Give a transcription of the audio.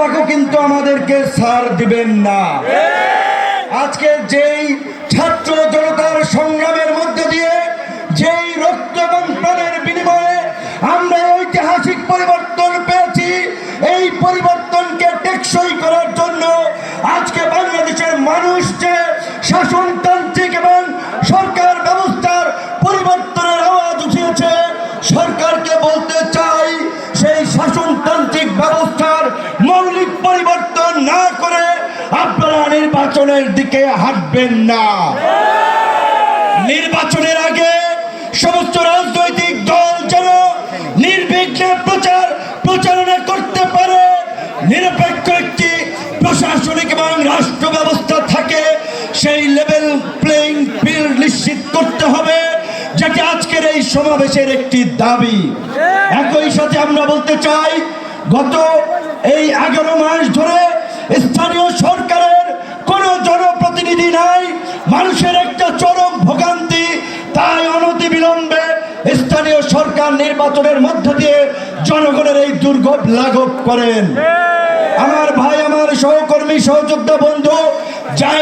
তারাও কিন্তু আমাদেরকে ছাড় দিবেন না। আজকে যেই ছাত্র জনতার সংগ্রামের মধ্যে দিয়ে যেই রক্ত এবং প্রাণের বিনিময়ে আমরা ঐতিহাসিক পরিবর্তন পেয়েছি, এই পরিবর্তনকে টেকসই করার জন্য আজকে বাংলাদেশের মানুষ যে শাসনতান্ত্রিক এবং সরকার ব্যবস্থার পরিবর্তনের আওয়াজ উঠিয়েছে, সরকারকে বলতে চাই সেই শাসনতান্ত্রিক ব্যবস্থার মৌলিক পরিবর্তন না করে আপনারা নির্বাচনের দিকে হাঁটবেন না। নির্বাচনের আগে সমস্ত রাজনৈতিক দল যেন নির্বিঘ্নে প্রচারণা করতে পারে, নিরপেক্ষ একটি প্রশাসনিক এবং রাষ্ট্র ব্যবস্থা থাকে, সেই লেভেল প্লেইং ফিল্ড নিশ্চিত করতে হবে, যেটি আজকের এই সমাবেশের একটি দাবি। একই সাথে আমরা বলতে চাই, গত এই 11 মাস ধরে স্থানীয় সরকারের কোনো জনপ্রতিনিধি নাই, মানুষের একটা চরম ভোগান্তি। তাই অনতিবিলম্বে স্থানীয় সরকার নির্বাচনের মধ্য দিয়ে জনগণের এই দুর্ভোগ লাঘব করেন। আমার ভাই, আমার সহকর্মী, সহযোদ্ধা বন্ধু যাই